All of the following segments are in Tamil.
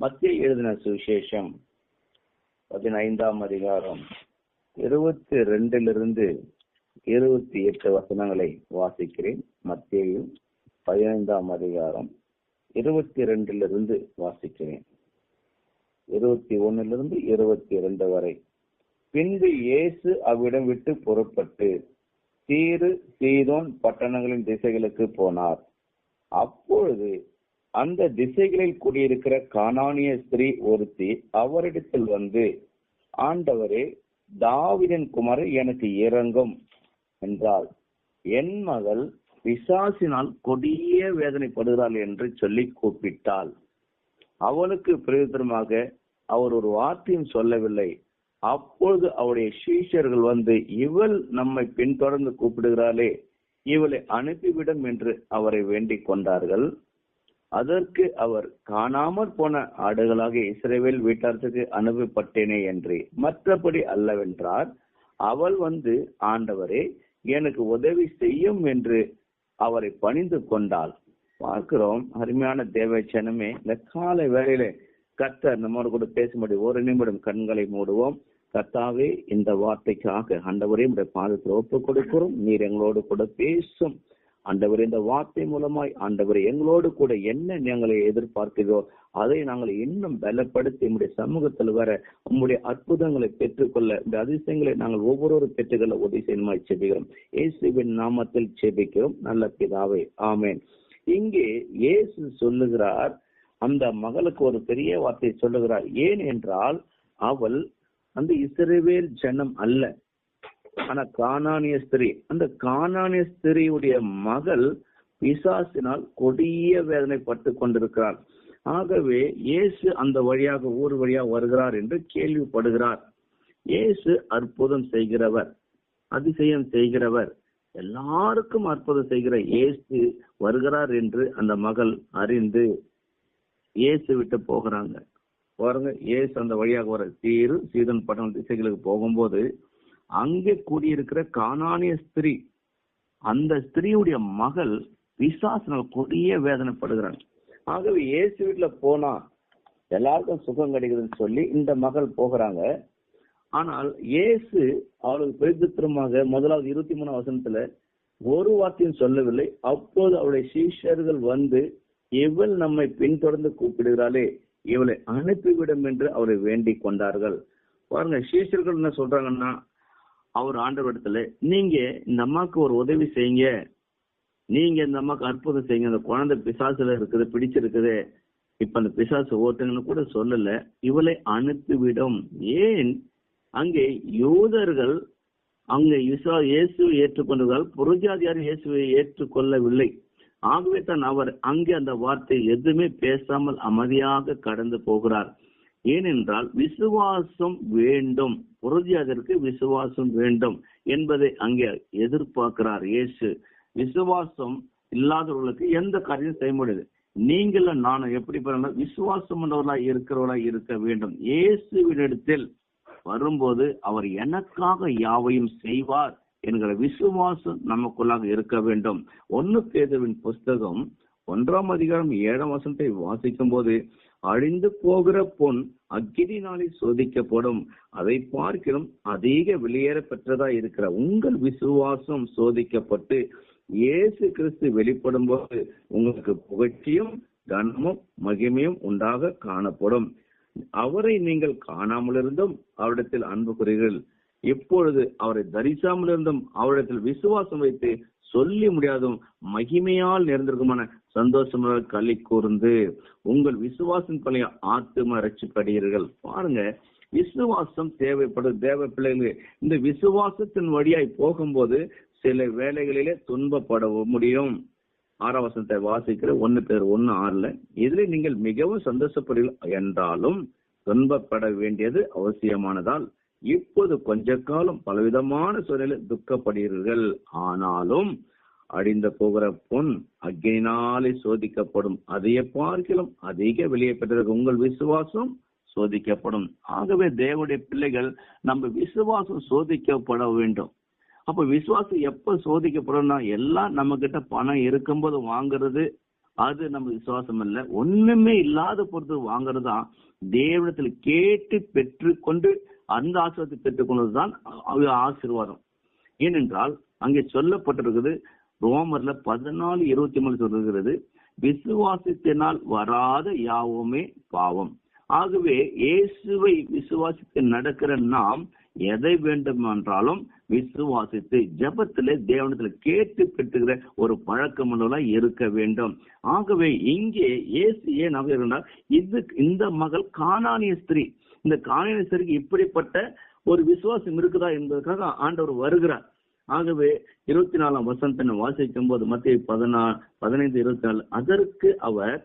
மத்தேயு எழுதின சுவிசேஷம் 15ஆம் அதிகாரம் 22 28 வசனங்களை வாசிக்கிறேன். மத்தேயு 15ஆம் அதிகாரம் 22 வாசிக்கிறேன். 21 22 வரை. பின்பு இயேசு அவ்விடம் விட்டு புறப்பட்டு தீரு சீதோன் பட்டணங்களின் திசைகளுக்கு போனார். அப்பொழுது அந்த திசைகளில் குடியிருக்கிற கானானிய ஸ்திரீ ஒருத்தி அவரிடத்தில் வந்து, ஆண்டவரே, தாவீதின் குமாரே, எனக்கு இரங்கும் என்றாள். என் மகள் பிசாசினால் கொடிய வேதனைப்படுகிறாள் என்று சொல்லி கூப்பிட்டாள். அவளுக்கு பிரயோஜனமாக அவர் ஒரு வார்த்தையும் சொல்லவில்லை. அப்பொழுது அவருடைய சீஷர்கள் வந்து, இவள் நம்மை பின்தொடர்ந்து கூப்பிடுகிறாளே, இவளை அனுப்பிவிடும் என்று அவரை வேண்டிக் கொண்டார்கள். அதற்கு அவர், காணாமற் போன ஆடுகளாக இஸ்ரவேல் வீட்டாருக்கு அனுப்பப்பட்டேனே என்று, மற்றபடி அல்லவென்றார். அவள் வந்து, ஆண்டவரே, எனக்கு உதவி செய்யும் என்று அவரை பணிந்து கொண்டாள். பார்க்கிறோம், அருமையான தேவச்சனமே, இந்த காலை வேளையில கர்த்தர் நம்மோடு கூட பேசும்படி ஒரு நிமிடம் கண்களை மூடுவோம். கர்த்தாவே, இந்த வார்த்தைக்காக ஆண்டவரே உடைய பாதத்தில் ஒப்புக் கொடுக்கிறோம். நீர் எங்களோடு கூட பேசும் ஆண்டவரே. இந்த வார்த்தை மூலமாய் ஆண்டவரே எங்களோடு கூட என்ன நாங்களை எதிர்பார்க்கிறோம் அதை நாங்கள் இன்னும் பலப்படுத்தி உங்களுடைய சமூகத்தில் வர உங்களுடைய அற்புதங்களை பெற்றுக்கொள்ள, இந்த அதிசயங்களை நாங்கள் ஒவ்வொரு பெற்றுக்கொள்ள உதவி செய்யணுமாய் செபிக்கிறோம். இயேசுவின் நாமத்தில் செபிக்கிறோம் நல்ல பிதாவே, ஆமென். இங்கே இயேசு சொல்லுகிறார், அந்த மகளுக்கு ஒரு பெரிய வார்த்தை சொல்லுகிறார். ஏன் என்றால், அவள் அந்த இஸ்ரவேல் ஜனம் அல்ல, ஆனா கானானிய ஸ்திரீ. அந்த கானானிய ஸ்திரீயுடைய மகள் பிசாசினால் கொடிய வேதனைப்பட்டு கொண்டிருக்கிறார். ஆகவே இயேசு அந்த வழியாக ஊர் வழியாக வருகிறார் என்று கேள்விப்படுகிறார். இயேசு அற்புதம் செய்கிறவர், அதிசயம் செய்கிறவர், எல்லாருக்கும் அற்புதம் செய்கிற இயேசு வருகிறார் என்று அந்த மகள் அறிந்து இயேசு விட்டு போகிறாங்க. பாருங்க, இயேசு அந்த வழியாக வர தீரு சீதோன் பட்டண திசைகளுக்கு போகும்போது அங்கே கூடியிருக்கிற கானானிய ஸ்திரீ, அந்த ஸ்திரீயுடைய மகள் பிசாசினால் கொடிய வேதனைப்படுகிறாங்க. ஆகவே இயேசு வீட்டுல போனா எல்லாருக்கும் சுகம் கிடைக்குதுன்னு சொல்லி இந்த மகள் போகிறாங்க. ஆனால் இயேசு அவளுக்கு பிரதித்திரமாக முதலாவது 23 வசனத்துல ஒரு வார்த்தையும் சொல்லவில்லை. அப்போது அவருடைய சீஷர்கள் வந்து, இவள் நம்மை பின்தொடர்ந்து கூப்பிடுகிறாளே, இவளை அனுப்பிவிடும் என்று அவரை வேண்டிக் கொண்டார்கள். பாருங்க, சீஷர்கள் என்ன சொல்றாங்கன்னா, அவர் ஆண்டவரிடத்துல, நீங்க இந்த அம்மாவுக்கு ஒரு உதவி செய்யுங்க, நீங்க இந்த அம்மாவுக்கு அற்புதம் செய்யுங்க, அந்த குழந்தை பிசாசுல இருக்குது, பிடிச்சிருக்குது, இப்ப அந்த பிசாசு ஓட்டுங்கன்னு கூட சொல்லல, இவளை அனுப்பிவிடும். ஏன்? அங்கே யூதர்கள் அங்கே இயேசுவை ஏற்றுக்கொண்டார்கள், புறஜாதியார் இயேசுவை ஏற்றுக்கொள்ளவில்லை. ஆகவே தான் அவர் அங்கே அந்த வார்த்தை எதுவுமே பேசாமல் அமைதியாக கடந்து போகிறார். ஏனென்றால் விசுவாசம் வேண்டும், புறஜாதியாருக்கு விசுவாசம் வேண்டும் என்பதை அங்கே எதிர்பார்க்கிறார் இயேசு. விசுவாசம் இல்லாதவர்களுக்கு எந்த காரியம் செய்ய முடியாது. நீங்களும் நானும் எப்படி பண்ண விசுவாசம் உள்ளவர்களாய் இருக்கிறவர்களாய் இருக்க வேண்டும். இயேசுவினிடத்தில் வரும்போது அவர் எனக்காக யாவையும் செய்வார் என்கிற விசுவாசம் நமக்குள்ளாக இருக்க வேண்டும். 1 பேதுருவின் புஸ்தகம் 1ஆம் அதிகாரம் 7ஆம் வசனத்தை வாசிக்கும் போது, அழிந்து போகிற பொன் அக்கினியினாலே சோதிக்கப்படும், அதை பார்க்கிறோம் அதிக வெளியேற பெற்றதா இருக்கிற உங்கள் விசுவாசம் சோதிக்கப்பட்டு இயேசு கிறிஸ்து வெளிப்படும் போது உங்களுக்கு புகழ்ச்சியும் கனமும் மகிமையும் உண்டாக காணப்படும். அவரை நீங்கள் காணாமல் இருந்தும் அவரிடத்தில் அன்பு கூறுகிறீர்கள், இப்பொழுது அவரை தரிசாமல் இருந்தும் அவரிடத்தில் விசுவாசம் வைத்து சொல்லி முடியாதும் மகிமையால் நிறைந்திருக்குமான சந்தோஷமாக களி கூர்ந்து உங்கள் விசுவாசம் பழைய ஆத்தும ரட்சிப்படுகிறீர்கள். பாருங்க, விசுவாசம் தேவைப்படும் தேவ பிள்ளைகள். இந்த விசுவாசத்தின் வழியாய் போகும்போது சில வேளைகளிலே துன்பப்பட முடியும். 6ஆம் வசனத்தை வாசிக்கிற 1 பேதுரு 1:6, இதிலே நீங்கள் மிகவும் சந்தோஷப்படுகிறீர்கள் என்றாலும் துன்பப்பட வேண்டியது அவசியமானதால் இப்போது கொஞ்ச காலம் பலவிதமான சூழ்நிலை துக்கப்படுகிறீர்கள். ஆனாலும் அழிந்த போகிற பொன் அக்கினியினாலே சோதிக்கப்படும், அதையே பார்க்கலாம் அதிக வெளியே பெற்றது உங்கள் விசுவாசம் சோதிக்கப்படும். ஆகவே தேவனுடைய பிள்ளைகள் நம்ம விசுவாசம் சோதிக்கப்பட வேண்டும். அப்ப விசுவாசம் எப்ப சோதிக்கப்படும்? எல்லாம் நம்ம கிட்ட பணம் இருக்கும்போது வாங்குறது அது நம்ம விசுவாசம் இல்ல. ஒண்ணுமே இல்லாத பொறுத்து வாங்குறதுதான் தேவனத்தில் கேட்டு பெற்றுக்கொண்டு அந்த ஆசீர்வாதத்தை பெற்றுக்கொண்டதுதான் ஆசீர்வாதம். ஏனென்றால் அங்கே சொல்லப்பட்டிருக்குது, ரோமர்ல 14:23 சொல்லுகிறது, விசுவாசத்தினால் வராத யாவுமே பாவம். ஆகவே இயேசுவை விசுவாசித்து நடக்கிற நாம் எதை வேண்டுமென்றாலும் விசுவாசித்து ஜெபத்திலே தேவனத்தில் கேட்டு பெற்றுகிற ஒரு பழக்கமுள்ள இருக்க வேண்டும். ஆகவே இங்கே இயேசு ஏன் இருந்தால், இந்த மகள் கானானிய ஸ்திரீ, இந்த கானானிய ஸ்திரீக்கு இப்படிப்பட்ட ஒரு விசுவாசம் இருக்குதா என்பதற்காக ஆண்டவர் வருகிறார். ஆகவே 24ஆம் வசனத்தை வாசிக்கும் போது மத்தேயு 15:24, அதற்கு அவர்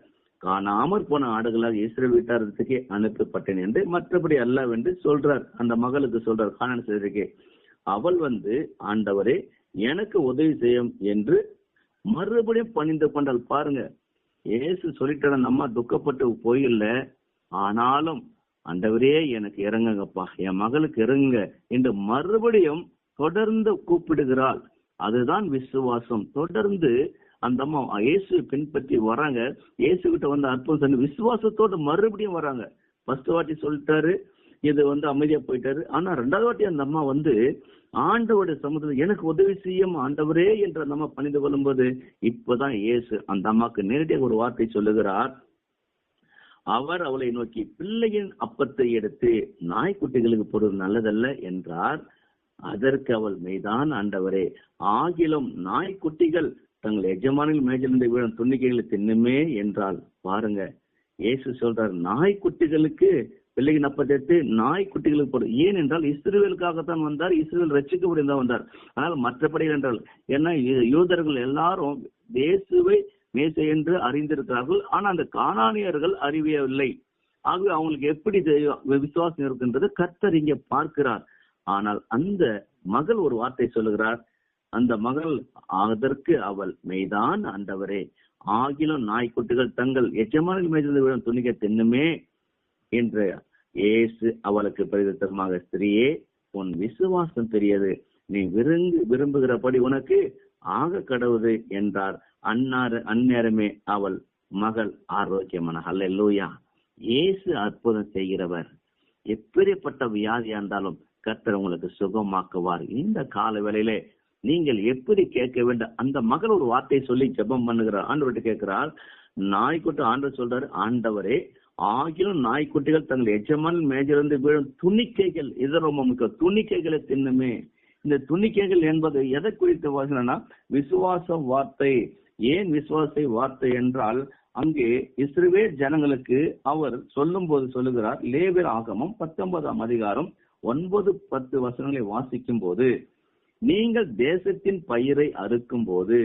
காணாமற் போன ஆடுகளாக இஸ்ரவேல் வீட்டாரத்துக்கே அனுப்பப்பட்டேன் என்று, மற்றபடி அல்லவென்று சொல்றார். அந்த மகளுக்கு சொல்றார், கானானிய ஸ்திரீக்கு. அவள் ஆண்டவரே எனக்கு உதவி செய்யும் என்று மறுபடியும் பணிந்து கொண்டால். பாருங்க, இயேசு சொல்லிட்டார, நம்ம துக்கப்பட்டு போயில்ல, ஆனாலும் ஆண்டவரே எனக்கு இறங்குங்கப்பா, என் மகளுக்கு இறங்குங்க என்று மறுபடியும் தொடர்ந்து கூப்பிடுகிறாள். அதுதான் விசுவாசம். தொடர்ந்து அந்த அம்மா இயேசு பின்பற்றி வராங்க. இயேசு கிட்ட அற்புதம் சொல்லி விசுவாசத்தோடு மறுபடியும் வராங்க. ஃபர்ஸ்ட் வாட்டி சொல்லிட்டாரு, இது அமைதியா போயிட்டாரு. ஆனா 2வது வாட்டி அந்த அம்மா ஆண்டவருடைய சமூகத்தில் எனக்கு உதவி செய்யும் ஆண்டவரே என்று அந்த அம்மா பணிந்து கொள்ளும் போது, இப்பதான் இயேசு அந்த அம்மாக்கு நேரடியாக ஒரு வார்த்தை சொல்லுகிறார். அவர் அவளை நோக்கி, பிள்ளையின் அப்பத்தை எடுத்து நாய்க்குட்டிகளுக்கு போடுவது நல்லதல்ல என்றார். அதற்கு அவள், மெய்தான் ஆண்டவரே, ஆகிலும் நாய்க்குட்டிகள் தங்கள் எஜமானில் மேஜிலிருந்து விழும் துணிக்கைகளை தின்னுமே என்றால். பாருங்க, இயேசு சொல்றார், நாய்க்குட்டிகளுக்கு பிள்ளையின் அப்பத்தை எடுத்து நாய்க்குட்டிகளுக்கு போடும். ஏன் என்றால் இஸ்ரவேலுக்காகத்தான் வந்தார், இஸ்ரவேல் ரட்சிக்கப்படிதான் வந்தார். ஆனால் மற்றபடி என்றால், ஏன்னா யூதர்கள் எல்லாரும் இயேசுவை மேசை என்று அறிந்திருக்கிறார்கள். ஆனா அந்த கானானியர்கள் அறிவியவில்லை. ஆகவே அவங்களுக்கு எப்படி விசுவாசம் இருக்கின்றது கர்த்தர் இங்கே பார்க்கிறார். ஆனால் அந்த மகள் ஒரு வார்த்தை சொல்லுகிறார். அந்த மகள், அதற்கு அவள், மெய்தான் ஆண்டவரே, ஆகிலும் நாய்க்குட்டிகள் தங்கள் எஜமானில் மேய்ந்து விடும் துணிக்கை தின்னுமே என்று இயேசு அவளுக்கு பிரதித்தமாக, ஸ்திரீயே, உன் விசுவாசம் பெரியது, நீ விரும்புகிறபடி உனக்கு ஆக கடவுது என்றார். அந்நேரமே அவள் மகள் ஆரோக்கியமான. அல்லேலூயா. இயேசு அற்புதம் செய்கிறவர். எப்பேற்பட்ட வியாதியா இருந்தாலும் கர்த்தர் உங்களுக்கு சுகமாக்குவார். இந்த கால வேளையிலே நீங்கள் எப்படி கேட்க வேண்டும்? அந்த மகள் ஒரு வார்த்தை சொல்லி ஜெபம் பண்ணுகிறார். ஆண்டவர்கிட்ட கேட்கிறார். நாய்க்குட்டி ஆண்டவர் சொல்றாரு, ஆண்டவரே, ஆகிலும் நாய்க்குட்டிகள் தங்கள் எஜமான மேஜிலிருந்து விழும் துணிக்கைகள், இது ரொம்ப முக்கியம், துணிக்கைகளை தின்னுமே. இந்த துணிக்கைகள் என்பது எதை குறித்து வாசனா? விசுவாச வார்த்தை. ஏன் விசுவாச வார்த்தை என்றால், அங்கே இஸ்ரவேல் ஜனங்களுக்கு அவர் சொல்லும் போது சொல்லுகிறார். லேவியர் ஆகமம் 19ஆம் அதிகாரம் 9-10 வசனங்களை வாசிக்கும் போது, நீங்கள் தேசத்தின் பயிரை அறுக்கும் போது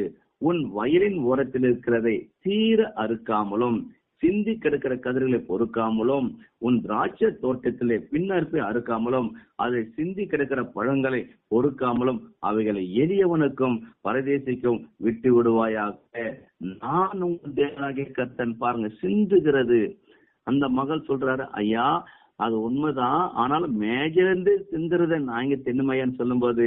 உன் வயலின் ஓரத்தில் இருக்கிறதை தீர அறுக்காமலும் சிந்தி கிடக்கிற கதிர்களை பொறுக்காமலும் உன் திராட்சை தோட்டத்திலே பின்னறுப்பை அறுக்காமலும் அதை சிந்தி கிடக்கிற பழங்களை பொறுக்காமலும் அவைகளை எளியவனுக்கும் பரதேசிக்கும் விட்டு விடுவாயாக. நான் உங்கள் தேவனாகிய கர்த்தன். பாருங்க, சிந்துகிறது. அந்த மகள் சொல்றாரு, ஐயா அது உண்மைதான், ஆனாலும் மேஜிலிருந்து சிந்துறத நான் இங்க தின்னுமையான்னு சொல்லும் போது,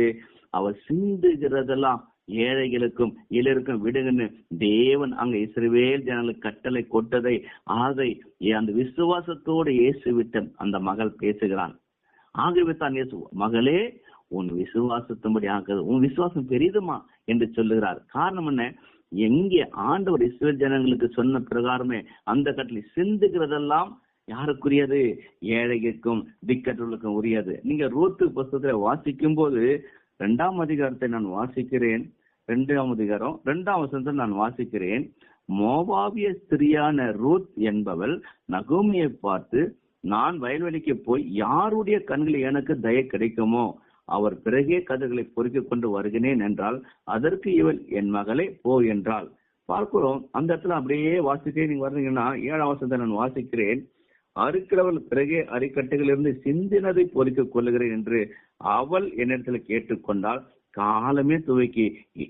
அவ சிந்துகிறதெல்லாம் ஏழைகளுக்கும் இலருக்கும் விடுங்கன்னு தேவன் அங்க இஸ்ரவேல் ஜனங்களுக்கு கட்டளை கொட்டதை அதை அந்த விசுவாசத்தோடு இயேசு விட்ட அந்த மகள் பேசுகிறான். ஆகவே தான் இயேசு, மகளே, உன் விசுவாசத்தும்படி ஆகுது, உன் விசுவாசம் பெரிதுமா என்று சொல்லுகிறார். காரணம் என்ன? எங்கே ஆண்டவர் இஸ்ரவேல் ஜனங்களுக்கு சொன்ன பிரகாரமே அந்த கட்டளை சிந்துகிறதெல்லாம் யாருக்குரியது? ஏழைகளுக்கும் திக்கற்றவர்களுக்கும் உரியது. நீங்க ரூத்து புஸ்தகத்தை வாசிக்கும் போது 2ஆம் அதிகாரத்தை நான் வாசிக்கிறேன். 2ஆம் அதிகாரம் 2ஆம் வசனத்தை நான் வாசிக்கிறேன். மோவாபிய ஸ்திரியான ரூத் என்பவள் நகோமியை பார்த்து, நான் வயல்வெளிக்கு போய் யாருடைய கண்களில் எனக்கு தயை கிடைக்குமோ அவர் பிறகே கதிர்களை பொறுக்கிக் கொண்டு வருகிறேன் என்றால், அதற்கு இவள், என் மகளே போ என்றாள். பார்க்கிறோம். அந்த இடத்துல அப்படியே வாசிக்கிறேன். நீங்க வர்றீங்கன்னா 7ஆம் வசனத்தை நான் வாசிக்கிறேன். அறுக்கிறவள் பிறகே அரிக்கட்டுகளிலிருந்து சிந்தினதை பொறுக்கிக் கொள்ளுகிறேன் என்று அவள் என்னிடத்துல கேட்டுக்கொண்டால், காலமே துவக்கி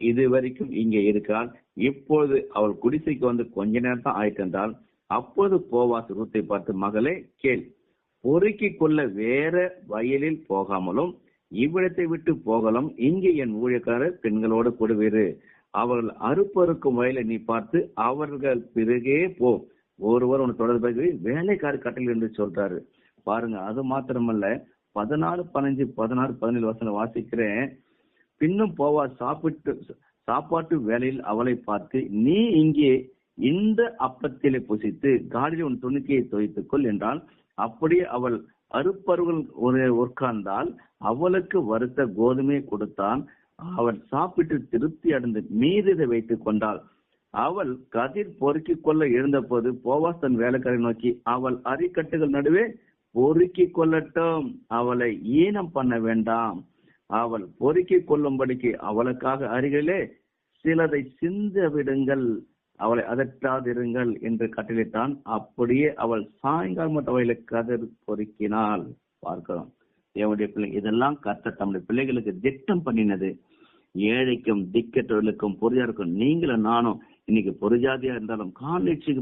இது வரைக்கும் இங்கே இருக்காள். இப்பொழுது அவள் குடிசைக்கு வந்து கொஞ்ச நேரம் தான் ஆயிட்டு என்றால், அப்போது போவாஸ் ரூத்தை பார்த்து, மகளே கேள், பொறுக்கிக் கொள்ள வேற வயலில் போகாமலும் இவ்விடத்தை விட்டு போகலாம், இங்கே என் ஊழியக்காரர் பெண்களோடு கொடுவீரு. அவர்கள் அறுப்பறுக்கும் வயலை நீ பார்த்து அவர்கள் பிறகே போ, ஒருவர் உன் தொடர்பு வேலைக்கார கட்டளை என்று சொல்றாரு பாருங்க. அது மாத்திரமல்ல, 14, 15, 16, 17 வசனம் வாசிக்கிறேன். பின்னும் போவார் சாப்பாட்டு வேலையில் அவளை பார்த்து, நீ இங்கே இந்த அப்பத்திலே புசித்து காடில் உன் துணிக்கையை துவைத்துக் கொள் என்றால், அப்படியே அவள் அறுப்பர்கள் உட்கார்ந்தால் அவளுக்கு வறுத்த கோதுமையை கொடுத்தான். அவள் சாப்பிட்டு திருப்தி அடைந்து மீதியை வைத்துக் கொண்டாள். அவள் கதிர் பொறுக்கிக் கொள்ள எழுந்தபோது போவாஸ் தன் வேலைக்காரை நோக்கி, அவள் அரிக்கட்டுகள் நடுவே பொறுக்கிக் கொள்ளட்டும், அவளை ஈனம் பண்ண வேண்டாம், அவள் பொறுக்கிக் கொள்ளும்படிக்கு அவளுக்காக அருகிலே சிலதை சிந்த விடுங்கள், அவளை அதட்டாதிருங்கள் என்று கட்டளையிட்டான். அப்படியே அவள் சாயங்காலம் மட்டும் அவளை கதிர் பொறுக்கினாள். பார்க்கிறோம் தேவனுடைய பிள்ளை, இதெல்லாம் கர்த்தர் தம்முடைய பிள்ளைகளுக்கு திட்டம் பண்ணினது. ஏழைக்கும் திக்கற்றவர்களுக்கும் பொறுமையாருக்கும் நீங்களும் நானும் இன்னைக்கு பொறுஜாதியா இருந்தாலும் காலேஜுக்கு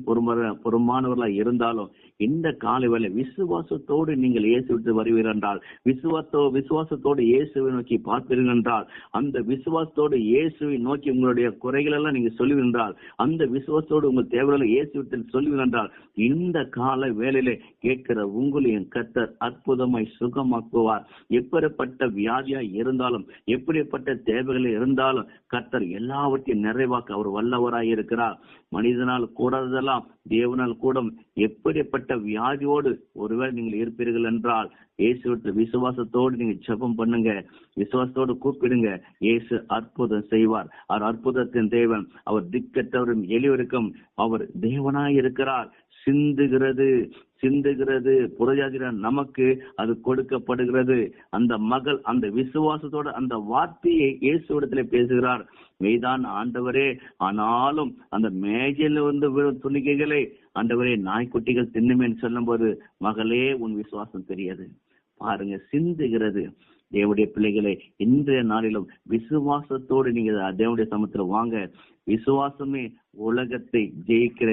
பொறுமானவர்களா இருந்தாலும் இந்த காலை வேளை விசுவாசத்தோடு நீங்கள் இயேசு விட்டு வருவீர்கள் என்றால், விசுவாசத்தோடு இயேசுவை நோக்கி பார்ப்பீர்கள் என்றால், அந்த விசுவாசத்தோடு இயேசுவை நோக்கி உங்களுடைய குறைகள் எல்லாம் நீங்க சொல்லுவீர்கள் என்றால், அந்த விசுவாசத்தோடு உங்கள் தேவைகளை இயேசு விட்டு சொல்லுவீர்கள் என்றால், இந்த கால வேளையிலே கேட்கிற உங்களையும் கர்த்தர் அற்புதமாய் சுகமாக்குவார். எப்படிப்பட்ட வியாதியா இருந்தாலும், எப்படிப்பட்ட தேவைகள் இருந்தாலும் கர்த்தர் எல்லாவற்றையும் நிறைவாக்க அவர் வல்லவராய் இருக்கிறார். மனிதனால் கூடாததெல்லாம் தேவனால் கூடும். எப்படிப்பட்ட வியாதியோடு ஒருவேளை நீங்கள் இருப்பீர்கள் என்றால், இயேசு விசுவாசத்தோடு நீங்க ஜெபம் பண்ணுங்க, விசுவாசத்தோடு கூப்பிடுங்க, இயேசு அற்புதம் செய்வார். அவர் அற்புதத்தின் தேவன், அவர் திக்கற்றவரும் எளியவருக்கும் அவர் தேவனாய் இருக்கிறார். சிந்துகிறது புறஜாதியார் நமக்கு அது கொடுக்கப்படுகிறது. அந்த மகள் அந்த விசுவாசத்தோட அந்த வார்த்தையை இயேசுவிடத்திலே பேசுகிறார். மெய்தான் ஆண்டவரே, ஆனாலும் அந்த மேஜையில வந்து விழும் துணிக்கைகளை ஆண்டவரே நாய்க்குட்டிகள் தின்னுமேன்னு சொல்லும் போது, மகளே உன் விசுவாசம் தெரியாது. பாருங்க, சிந்துகிறது. தேவனுடைய பிள்ளைகளை இன்றைய நாளிலும் விசுவாசத்தோடு நீங்க தேவனுடைய சமத்துல வாங்க. விசுவாசமே உலகத்தை ஜெயிக்கிற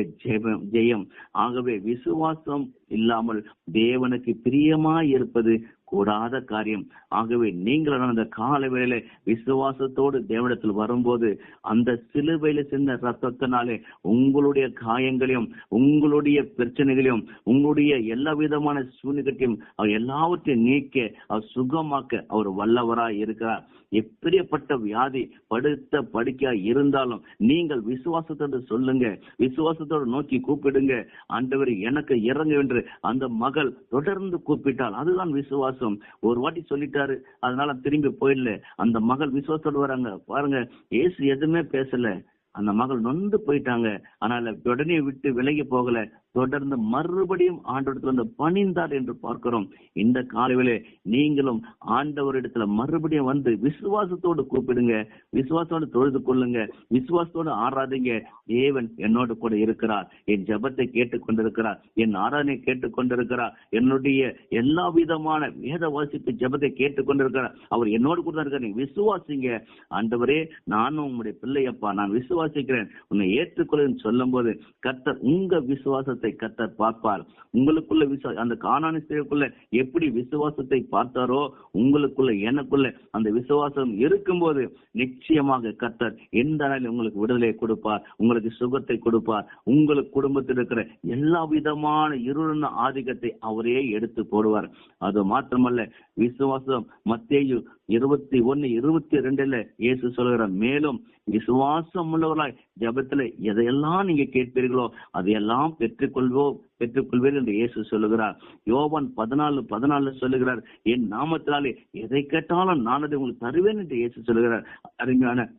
ஜெயம். ஆகவே விசுவாசம் இல்லாமல் தேவனுக்கு பிரியமாய் இருப்பது கூடாத காரியம். ஆகவே நீங்கள் அந்த கால வேளையில விசுவாசத்தோடு தேவனிடத்தில் வரும்போது, அந்த சிலுவையில சின்ன ரத்தத்தினாலே உங்களுடைய காயங்களையும் உங்களுடைய பிரச்சனைகளையும் உங்களுடைய எல்லா விதமான சூழ்நிலையும் அவர் எல்லாவற்றையும் நீக்க அவர் சுகமாக்க அவர் வல்லவராய் இருக்கிறார். எப்படிப்பட்ட வியாதி படுத்த படுக்கையா இருந்தாலும் நீங்கள் விசுவாசத்தோடு சொல்லுங்க, விசுவாசத்தோடு நோக்கி கூப்பிடுங்க, ஆண்டவர் எனக்கு இறங்க என்று அந்த மகள் தொடர்ந்து கூப்பிட்டால் அதுதான் விசுவாசம். ஒரு வாட்டி சொல்லிட்டாரு, அதனால திரும்பி போயிடல. அந்த மகள் விசுவாசத்தோடு வராங்க. பாருங்க, இயேசு எதுவுமே பேசல, அந்த மகள் நொந்து போயிட்டாங்க. ஆனால் உடனே விட்டு விலகி போகல, தொடர்ந்து மறுபடியும் ஆண்டவரிடத்துல வந்து பணிந்தார் என்று பார்க்கிறோம். இந்த காலையிலே நீங்களும் ஆண்டவரிடத்துல மறுபடியும் வந்து விசுவாசத்தோடு கூப்பிடுங்க, விசுவாசத்தோடு தொழுது கொள்ளுங்க, விசுவாசத்தோடு ஆராதிங்க. தேவன் என்னோடு கூட இருக்கிறார், என் ஜெபத்தை கேட்டுக் கொண்டிருக்கிறார், என் ஆராதனை கேட்டுக் கொண்டிருக்கிறார், என்னுடைய எல்லா விதமான வேத வாசிப்பு ஜெபத்தை கேட்டுக் கொண்டிருக்கிறார். அவர் என்னோடு கூட இருக்கார். நீங்க விசுவாசிங்க. ஆண்டவரே, நானும் உங்களுடைய பிள்ளையப்பா, நான் விசுவாசிக்கிறேன், உன்னை ஏற்றுக்கொள்ளுன்னு சொல்லும் போது கர்த்தர் உங்க விசுவாசத்தை கர்த்தர் பார்ப்பார். உங்களுக்குள்ள அந்த கானானிய ஸ்திரீக்குள்ள எப்படி விசுவாசத்தை பார்த்தாரோ, உங்களுக்குள்ள எனக்குள்ள அந்த விசுவாசம் இருக்கும்போது நிச்சயமாக கர்த்தர் எந்த நாளில் உங்களுக்கு விடுதலை கொடுப்பார், உங்களுக்கு சுகத்தை கொடுப்பார். உங்களுக்கு குடும்பத்தில் இருக்கிற எல்லா விதமான இருள ஆதிக்கத்தை அவரே எடுத்து போடுவார். அது மாத்திரமல்ல, விசுவாசம் மத்தேயு 21:22 இயேசு சொல்கிறார், மேலும் விசுவாசம் உள்ளவர்களாய் ஜெபத்துல எதையெல்லாம் நீங்க கேட்பீர்களோ அதையெல்லாம் பெற்றுக்கொள்வீர்கள் என்று இயேசு சொல்லுகிறார். யோவான் 14:14 சொல்லுகிறார், என் நாமத்தினாலே எதை கேட்டாலும் நான் அதை உங்களுக்கு தருவேன் என்று இயேசு சொல்லுகிறார். அருமையான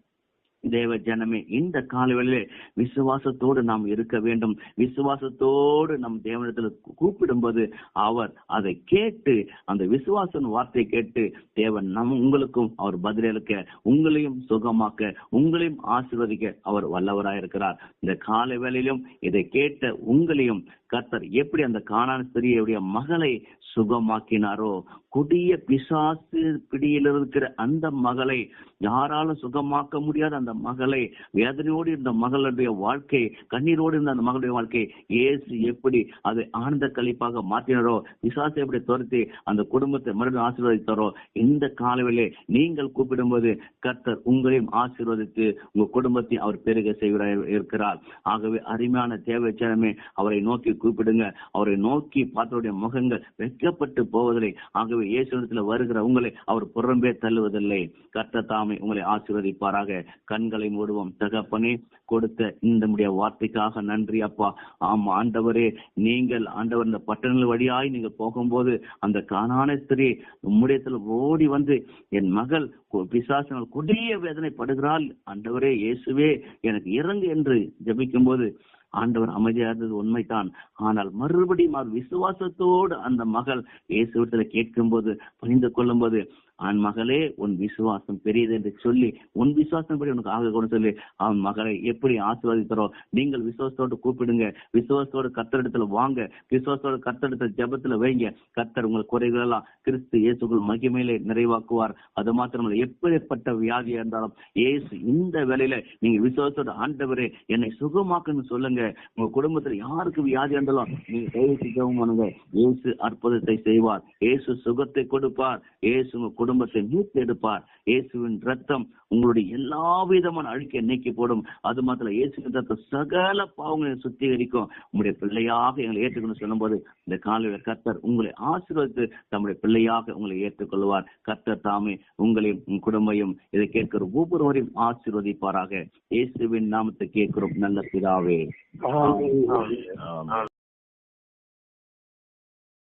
தேவ ஜனமே, இந்த காலவெளியிலே விசுவாசத்தோடு நாம் இருக்க வேண்டும். விசுவாசத்தோடு நம் தேவனிடத்தில் கூப்பிடும்போது அவர் அதை கேட்டு, அந்த விசுவாச வார்த்தை கேட்டு தேவன் உங்களுக்கும் அவர் பதிலளிக்க, உங்களையும் சுகமாக்க, உங்களையும் ஆசீர்வதிக்க அவர் வல்லவராயிருக்கிறார். இந்த கால வேளையிலும் இதை கேட்ட உங்களையும் கர்த்தர் எப்படி அந்த கானான் ஸ்திரீயுடைய மகளை சுகமாக்கினாரோ, கொடிய பிசாசு பிடியில் இருக்கிற அந்த மகளை யாராலும் சுகமாக்க முடியாத அந்த அந்த மகளை, வேதனையோடு இருந்த மகளுடைய வாழ்க்கை, கண்ணீரோடு இருந்த அந்த மகளுடைய வாழ்க்கை இயேசு எப்படி அதை ஆனந்த கழிப்பாக மாற்றினாரோ, பிசாசை எப்படி துரத்தி அந்த குடும்பத்தை மறுபடியும் ஆசீர்வதித்தாரோ, இந்த காலவிலே நீங்கள் கூப்பிடும்போது கர்த்தர் உங்களையும் ஆசீர்வதித்து உங்க குடும்பத்தை அவர் பெருக செய்கிறார் இருக்கிறார். ஆகவே அருமையான தேவைச்சனமே, அவரை நோக்கி கூப்பிடுங்க. அவரை நோக்கி பார்த்தவருடைய முகங்கள் வெட்கப்பட்டு போவதில்லை. ஆகவே இயேசுவிடத்தில் வருகிற உங்களை அவர் புறம்பே தள்ளுவதில்லை. கர்த்தர் தாமே உங்களை ஆசீர்வதிப்பாராக. கண்களை மூடுவோம். தகப்பனே, கொடுத்த இந்த வார்த்தைக்காக நன்றி அப்பா. ஆமா ஆண்டவரே, நீங்கள் ஆண்டவர் இந்த பட்டணங்கள் வழியாய் நீங்கள் போகும்போது அந்த கானான ஸ்திரீ உம்முடையத்தில் ஓடி வந்து என் மகள் பிசாசினால் கொடிய வேதனைப்படுகிறாள், ஆண்டவரே இயேசுவே எனக்கு இறங்கு என்று ஜெபிக்கும் போது ஆண்டவர் அமைதியாக இருந்தது உண்மைதான். ஆனால் மறுபடியும் அவர் விசுவாசத்தோடு அந்த மகள் இயேசுவிடத்தில் கேட்கும் போது, பணிந்து கொள்ளும் போது, ஆண் மகளே உன் விசுவாசம் பெரியது என்று சொல்லி, உன் விசுவாசம் படி உனக்கு ஆக கொண்டு சொல்லி அவன் மகளை எப்படி ஆசீர்வதித்தாரோ, நீங்கள் விசுவாசத்தோடு கூப்பிடுங்க, விசுவாசத்தோடு கர்த்தரிடத்துல வாங்க, விசுவாசத்தோடு கர்த்தரிடத்துல ஜெபத்துல வைங்க. கர்த்தர் உங்கள் குறைகளெல்லாம் கிறிஸ்து இயேசுக்குள் மகிமையிலே நிறைவாக்குவார். அது மாத்திரமல்ல, எப்படிப்பட்ட வியாதியா இருந்தாலும் இயேசு இந்த வேளையில நீங்க விசுவாசத்தோடு ஆண்டவரே என்னை சுகமாக்குன்னு சொல்லுங்க. உங்க குடும்பத்துல யாருக்கு வியாதி இருந்தாலும் நீங்க கைவிட்டு ஜெபம் பண்ணுங்க. இயேசு அற்புதத்தை செய்வார். இயேசு சுகத்தை கொடுப்பார். இயேசு உங்க குடும்பத்தை மீட்டு எடுப்பார். இயேசுவின் ரத்தம் உங்களுடைய எல்லா விதமான அழுக்கை நீக்கி போடும். அது மாத்திரம் இயேசுவின் ரத்தம் சகல பாவங்களை சுத்திகரிக்கும். உங்களுடைய பிள்ளையாக எங்களை ஏற்றுக்கொண்டு சொல்லும் போது இந்த காலையில் கர்த்தர் உங்களை ஆசீர்வதித்து தம்முடைய பிள்ளையாக உங்களை ஏற்றுக்கொள்வார். கர்த்தர் தாமே உங்களையும் உங்க குடும்பையும் இதை கேட்கிற ஒவ்வொருவரையும் ஆசீர்வதிப்பாராக. இயேசுவின் நாமத்தை கேட்கிறோம் நல்ல பிதாவே.